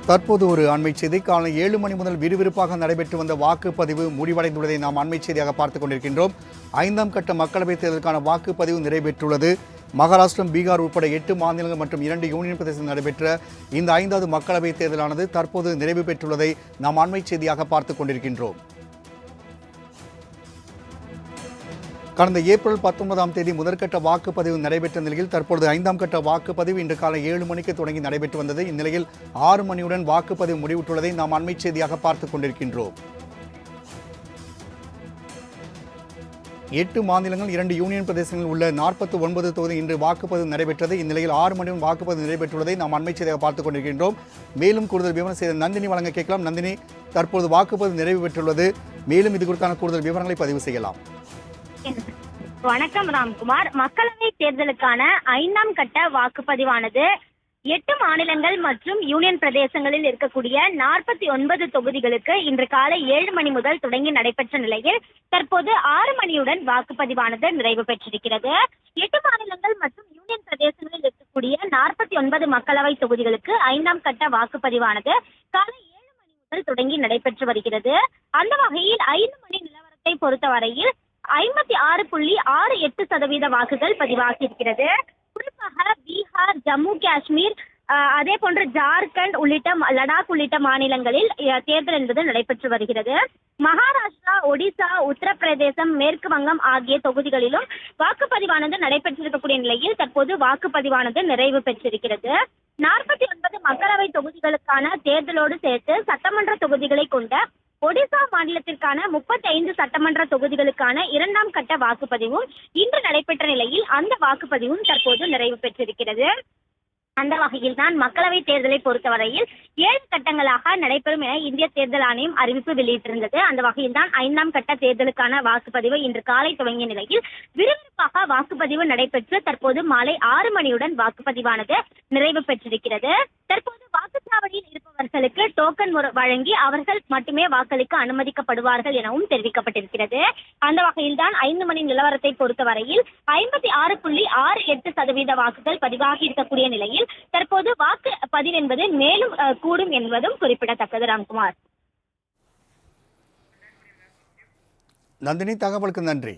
தற்போது ஒரு அண்மை செய்தி. காலை 7 மணி முதல் விறுவிறுப்பாக நடைபெற்று வந்த வாக்குப்பதிவு முடிவடைந்துள்ளதை நாம் அண்மை செய்தியாக பார்த்துக் கொண்டிருக்கின்றோம். 5ஆம் கட்ட மக்களவைத் தேர்தலுக்கான வாக்குப்பதிவு நிறைவேற்றுள்ளது. மகாராஷ்டிரம், பீகார் உட்பட 8 மாநிலங்கள் மற்றும் 2 யூனியன் பிரதேசங்கள் நடைபெற்ற இந்த 5வது மக்களவைத் தேர்தலானது தற்போது நிறைவு பெற்றுள்ளதை நாம் அண்மை செய்தியாக பார்த்துக் கொண்டிருக்கின்றோம். கடந்த ஏப்ரல் 19ஆம் தேதி முதற்கட்ட வாக்குப்பதிவு நடைபெற்ற நிலையில் தற்பொழுது 5ஆம் கட்ட வாக்குப்பதிவு இன்று காலை 7 மணிக்கு தொடங்கி நடைபெற்று வந்தது. இந்நிலையில் 6 மணியுடன் வாக்குப்பதிவு முடிவுற்றுள்ளதை நாம் அண்மை செய்தியாக பார்த்துக் கொண்டிருக்கின்றோம். 8 மாநிலங்கள் 2 யூனியன் பிரதேசங்களில் உள்ள 49 தொகுதி இன்று வாக்குப்பதிவு நடைபெற்றது. இந்நிலையில் 6 மணியுடன் வாக்குப்பதிவு நடைபெற்றுள்ளதை நாம் அண்மை செய்தியாக பார்த்துக் கொண்டிருக்கின்றோம். மேலும் கூடுதல் விவரம் செய்த நந்தினி வழங்க கேட்கலாம். நந்தினி, தற்போது வாக்குப்பதிவு நிறைவு பெற்றுள்ளது. மேலும் இது குறித்தான கூடுதல் விவரங்களை பதிவு செய்யலாம். வணக்கம் ராம்குமார். மக்களவை தேர்தலுக்கான 5ஆம் கட்ட வாக்குப்பதிவானது 8 மாநிலங்கள் மற்றும் யூனியன் பிரதேசங்களில் இருக்கக்கூடிய 49 தொகுதிகளுக்கு இன்று காலை 7 மணி முதல் தொடங்கி நடைபெற்ற நிலையில் தற்போது 6 மணியுடன் வாக்குப்பதிவானது நிறைவு பெற்றிருக்கிறது. 8 மாநிலங்கள் மற்றும் யூனியன் பிரதேசங்களில் இருக்கக்கூடிய 49 மக்களவை தொகுதிகளுக்கு 5ஆம் கட்ட வாக்குப்பதிவானது காலை 7 மணி முதல் தொடங்கி நடைபெற்று வருகிறது. அந்த வகையில் 5 மணி நிலவரத்தை பொறுத்தவரையில் 56.68% வாக்குகள் பதிவாகி இருக்கிறது. குறிப்பாக பீகார், ஜம்மு காஷ்மீர், அதே போன்று ஜார்க்கண்ட் உள்ளிட்ட லடாக் உள்ளிட்ட மாநிலங்களில் தேர்தல் என்பது நடைபெற்று வருகிறது. மகாராஷ்டிரா, ஒடிசா, உத்தரப்பிரதேசம், மேற்கு வங்கம் ஆகிய தொகுதிகளிலும் வாக்குப்பதிவானது நடைபெற்றிருக்கக்கூடிய நிலையில் தற்போது வாக்குப்பதிவானது நிறைவு பெற்றிருக்கிறது. 49 மக்களவை தொகுதிகளுக்கான தேர்தலோடு சேர்த்து சட்டமன்ற தொகுதிகளை கொண்ட ஒடிசா மாநிலத்திற்கான 35 சட்டமன்ற தொகுதிகளுக்கான 2ஆம் கட்ட வாக்குப்பதிவும் இன்று நடைபெற்ற நிலையில் அந்த வாக்குப்பதிவும் தற்போது நிறைவு பெற்றிருக்கிறது. அந்த வகையில் தான் மக்களவை தேர்தலை பொறுத்தவரையில் 7 கட்டங்களாக நடைபெறும் என இந்திய தேர்தல் ஆணையம் அறிவிப்பு வெளியிட்டிருந்தது. அந்த வகையில் தான் 5ஆம் கட்ட தேர்தலுக்கான வாக்குப்பதிவு இன்று காலை துவங்கிய நிலையில் விறுவிறுப்பாக வாக்குப்பதிவு நடைபெற்று தற்போது மாலை 6 மணியுடன் வாக்குப்பதிவானது நிறைவு பெற்றிருக்கிறது. தற்போது வாக்குச்சாவடியில் இருப்பவர்களுக்கு டோக்கன் வழங்கி அவர்கள் மட்டுமே வாக்களிக்க அனுமதிக்கப்படுவார்கள் எனவும் தெரிவிக்கப்பட்டிருக்கிறது. அந்த வகையில் தான் 5 மணி நிலவரத்தை பொறுத்தவரையில் 56.68% வாக்குகள் பதிவாகி இருக்கக்கூடிய நிலையில் தற்போது வாக்கு பதிவு என்பது மேலும் கூடும் என்பதும் குறிப்பிடத்தக்கது. ராம்குமார். நந்தினி, தகவலுக்கு நன்றி.